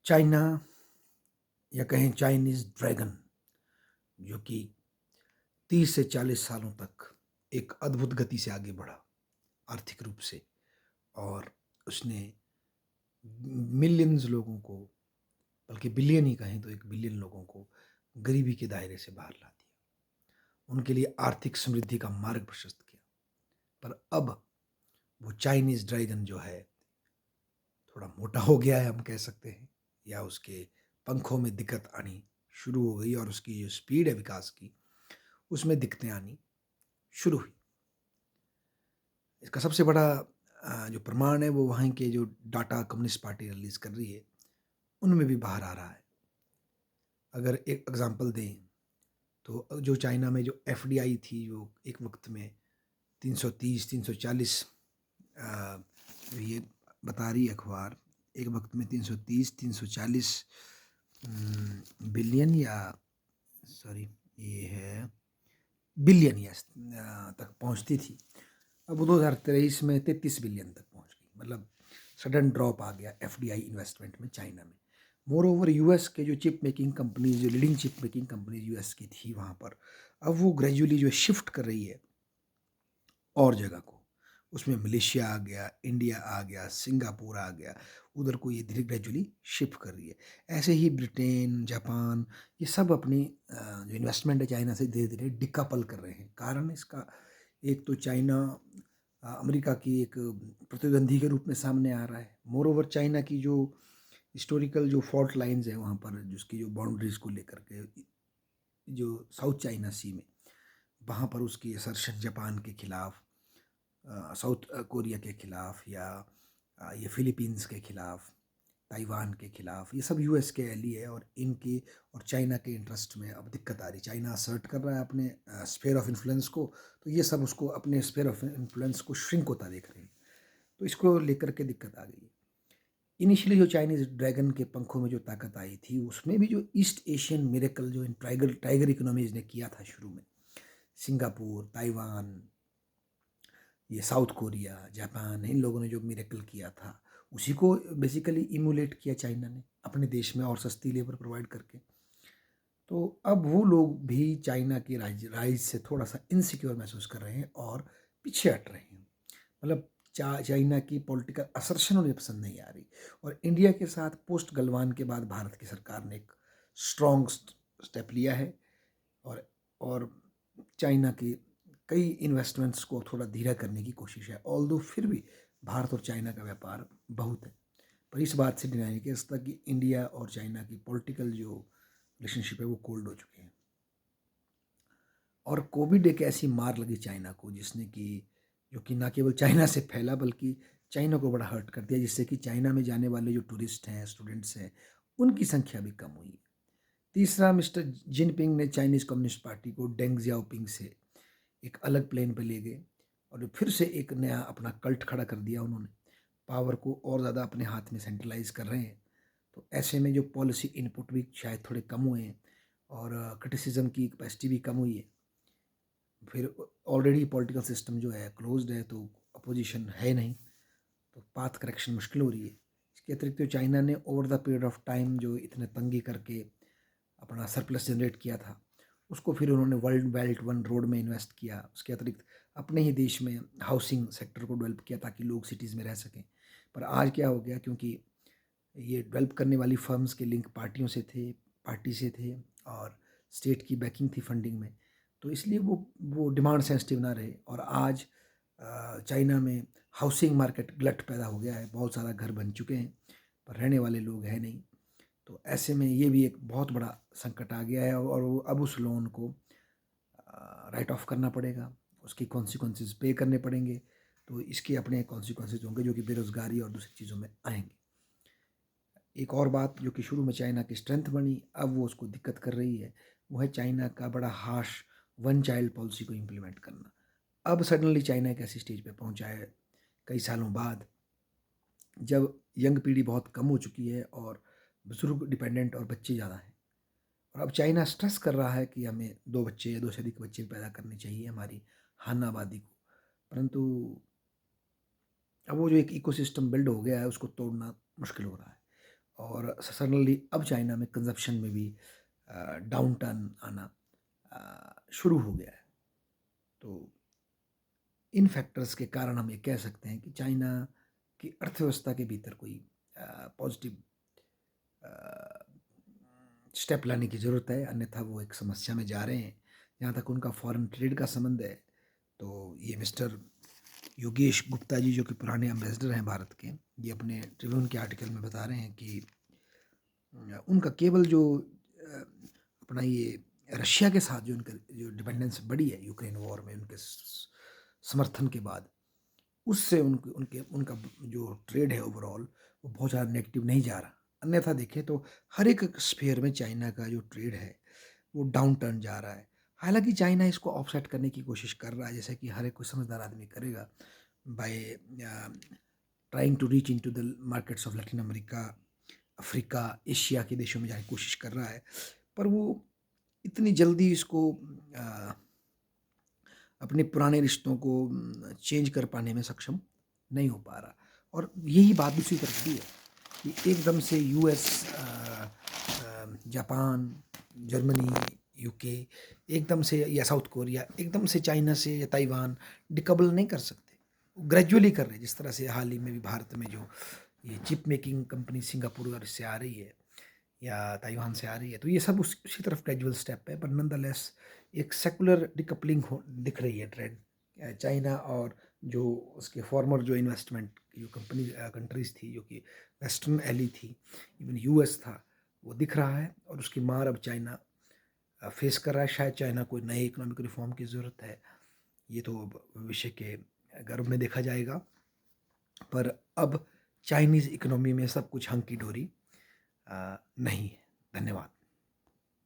China या कहें Chinese dragon जो कि 30 से 40 सालों तक एक अद्भुत गति से आगे बढ़ा आर्थिक रूप से और उसने मिलियंस लोगों को, बल्कि बिलियन ही कहें तो 1 बिलियन लोगों को गरीबी के दायरे से बाहर ला दिया। उनके लिए आर्थिक समृद्धि का मार्ग प्रशस्त किया। पर अब वो चाइनीज़ ड्रैगन जो है थोड़ा मोटा हो गया है हम कह सकते हैं, या उसके पंखों में दिक्कत आनी शुरू हो गई और उसकी जो स्पीड है विकास की, उसमें दिक्कतें आनी शुरू हुई। इसका सबसे बड़ा जो प्रमाण है वो वहाँ के जो डाटा कम्युनिस्ट पार्टी रिलीज़ कर रही है, उनमें भी बाहर आ रहा है। अगर एक एग्ज़ाम्पल दें, तो जो चाइना में जो एफडीआई थी, जो एक वक़्त में 330, 340 ये बता रही है अखबार, एक वक़्त में 330, 340 बिलियन या सॉरी ये है बिलियन तक पहुँचती थी। अब वो 2023 में 33 बिलियन तक पहुँच गई। मतलब सडन ड्रॉप आ गया एफडीआई इन्वेस्टमेंट में चाइना में। मोरओवर यूएस के जो चिप मेकिंग कंपनीज़, जो leading chip making companies US की थी वहाँ पर, अब वो ग्रेजुअली जो है शिफ्ट कर रही है और जगह को। उसमें मलेशिया आ गया, इंडिया आ गया, सिंगापुर आ गया, उधर को ये धीरे ग्रेजुअली शिफ्ट कर रही है। ऐसे ही ब्रिटेन, जापान, ये सब अपनी जो इन्वेस्टमेंट है चाइना से धीरे-धीरे डिकपल कर रहे हैं। कारण इसका एक तो चाइना अमेरिका की एक प्रतिद्वंदी के रूप में सामने आ रहा है। मोरओवर चाइना की जो हिस्टोरिकल जो फॉल्ट लाइन्स हैं वहाँ पर, जिसकी जो बाउंड्रीज़ को लेकर के, जो साउथ चाइना सी में, वहाँ पर उसकी असर्शन जापान के खिलाफ, साउथ कोरिया के खिलाफ, या ये फिलीपींस के खिलाफ, ताइवान के खिलाफ, ये सब यूएस के एली है और इनकी और चाइना के इंटरेस्ट में अब दिक्कत आ रही है। चाइना असर्ट कर रहा है अपने स्फीयर ऑफ इन्फ्लुएंस को, तो ये सब उसको अपने स्फीयर ऑफ इन्फ्लुएंस को श्रिंक होता देख रहे हैं। तो इसको लेकर के दिक्कत आ गई है। इनिशियली जो चाइनीज़ ड्रैगन के पंखों में जो ताकत आई थी, उसमें भी जो ईस्ट एशियन मिरेकल जो इन टाइगर टाइगर इकोनॉमीज़ ने किया था शुरू में, सिंगापुर, ताइवान, ये साउथ कोरिया, जापान, इन लोगों ने जो मिरेकल किया था, उसी को बेसिकली इमुलेट किया चाइना ने अपने देश में और सस्ती लेबर प्रोवाइड करके। तो अब वो लोग भी चाइना की राइज से थोड़ा-सा इनसिक्योर महसूस कर रहे हैं और पीछे हट रहे हैं। मतलब चाइना की पॉलिटिकल असर्शन उन्हें पसंद नहीं आ रही। और इंडिया के साथ पोस्ट गलवान के बाद भारत की सरकार ने एक स्ट्रॉन्ग स्टेप लिया है और और चाइना की कई इन्वेस्टमेंट्स को थोड़ा धीरा करने की कोशिश है। ऑल्दो फिर भी भारत और चाइना का व्यापार बहुत है। पर इस बात से डिनाई नहीं किया जा सकता कि इंडिया और चाइना की पॉलिटिकल जो रिलेशनशिप है वो कोल्ड हो चुके हैं। और कोविड एक ऐसी मार लगी चाइना को, जिसने कि जो कि ना केवल चाइना से फैला बल्कि चाइना को बड़ा हर्ट कर दिया, जिससे कि चाइना में जाने वाले जो टूरिस्ट हैं, स्टूडेंट्स हैं, उनकी संख्या भी कम हुई है। तीसरा, मिस्टर जिनपिंग ने चाइनीज़ कम्युनिस्ट पार्टी को डेंग ज़ियाओपिंग से एक अलग प्लेन पे ले गए और फिर से एक नया अपना कल्ट खड़ा कर दिया उन्होंने। पावर को और ज़्यादा अपने हाथ में सेंट्रलाइज़ कर रहे हैं। तो ऐसे में जो पॉलिसी इनपुट भी शायद थोड़े कम हुए हैं और क्रिटिसिज़्म की कैपेसिटी भी कम हुई है। फिर ऑलरेडी पॉलिटिकल सिस्टम जो है क्लोज्ड है, तो अपोजिशन है नहीं, तो पाथ करेक्शन मुश्किल हो रही है। इसके अतिरिक्त तो चाइना ने over the period of time जो इतने तंगी करके अपना सरप्लस जनरेट किया था, उसको फिर उन्होंने वर्ल्ड बेल्ट वन रोड में इन्वेस्ट किया। उसके अतिरिक्त अपने ही देश में हाउसिंग सेक्टर को डेवलप किया ताकि लोग सिटीज़ में रह सकें। पर आज क्या हो गया, क्योंकि ये डेवलप करने वाली फर्म्स के लिंक पार्टी से थे और स्टेट की बैकिंग थी फंडिंग में, तो इसलिए वो डिमांड सेंसिटिव ना रहे। और आज चाइना में हाउसिंग मार्केट गलट पैदा हो गया है, बहुत सारा घर बन चुके हैं पर रहने वाले लोग हैं नहीं। तो ऐसे में ये भी एक बहुत बड़ा संकट आ गया है और अब उस लोन को राइट ऑफ करना पड़ेगा, उसकी कॉन्सिक्वेंसेस पे करने पड़ेंगे। तो इसके अपने कॉन्सिक्वेंसेस होंगे जो कि बेरोज़गारी और दूसरी चीज़ों में आएँगे। एक और बात जो कि शुरू में चाइना की स्ट्रेंथ बनी, अब वो उसको दिक्कत कर रही है, वो है चाइना का बड़ा हार्श वन चाइल्ड पॉलिसी को इम्प्लीमेंट करना। अब सडनली चाइना एक ऐसी स्टेज पे पहुँचा है, कई सालों बाद, जब यंग पीढ़ी बहुत कम हो चुकी है और बुज़ुर्ग डिपेंडेंट और बच्चे ज़्यादा हैं। और अब चाइना स्ट्रेस कर रहा है कि हमें 2 बच्चे या 2 से अधिक बच्चे पैदा करने चाहिए हमारी हान आबादी को। परंतु अब वो जो एक इकोसिस्टम बिल्ड हो गया है उसको तोड़ना मुश्किल हो रहा है। और सडनली अब चाइना में कंजप्शन में भी डाउन टर्न आना शुरू हो गया है। तो इन फैक्टर्स के कारण हम ये कह सकते हैं कि चाइना की अर्थव्यवस्था के भीतर कोई पॉजिटिव स्टेप लाने की ज़रूरत है, अन्यथा वो एक समस्या में जा रहे हैं। जहाँ तक उनका फॉरेन ट्रेड का संबंध है, तो ये मिस्टर योगेश गुप्ता जी, जो कि पुराने एम्बेसडर हैं भारत के, ये अपने ट्रिब्यून के आर्टिकल में बता रहे हैं कि उनका केवल जो अपना ये रशिया के साथ जो उनका जो डिपेंडेंस बढ़ी है यूक्रेन वॉर में उनके समर्थन के बाद, उससे उनके उनके उनका जो ट्रेड है ओवरऑल वो बहुत ज़्यादा नेगेटिव नहीं जा रहा। अन्यथा देखें तो हर एक स्फीयर में चाइना का जो ट्रेड है वो डाउन टर्न जा रहा है। हालांकि चाइना इसको ऑफसेट करने की कोशिश कर रहा है, जैसे कि हर एक कोई समझदार आदमी करेगा, by trying to reach into the markets of Latin America, Africa, Asia के देशों में जाने की कोशिश कर रहा है। पर वो इतनी जल्दी इसको अपने पुराने रिश्तों को चेंज कर पाने में सक्षम नहीं हो पा रहा। और यही बात दूसरी तरफ भी है कि एकदम से यूएस, जापान, जर्मनी, यूके एकदम से, या साउथ कोरिया एकदम से चाइना से या ताइवान डिकबल नहीं कर सकते। ग्रेजुअली कर रहे हैं, जिस तरह से हाल ही में भी भारत में जो ये चिप मेकिंग कंपनी सिंगापुर और से आ रही है या ताइवान से आ रही है, तो ये सब उसी तरफ ग्रेजुअल स्टेप है। पर नंदलेस एक सेकुलर डिकपलिंग दिख रही है ट्रेंड। चाइना और जो उसके फॉर्मर जो इन्वेस्टमेंट जो कंट्रीज थी, जो कि वेस्टर्न एली थी, इवन यूएस था, वो दिख रहा है और उसकी मार अब चाइना फेस कर रहा है। शायद चाइना को नए इकोनॉमिक रिफॉर्म की ज़रूरत है, ये तो भविष्य के गर्भ में देखा जाएगा। पर अब चाइनीज़ इकोनॉमी में सब कुछ हंकी डोरी नहीं है। धन्यवाद।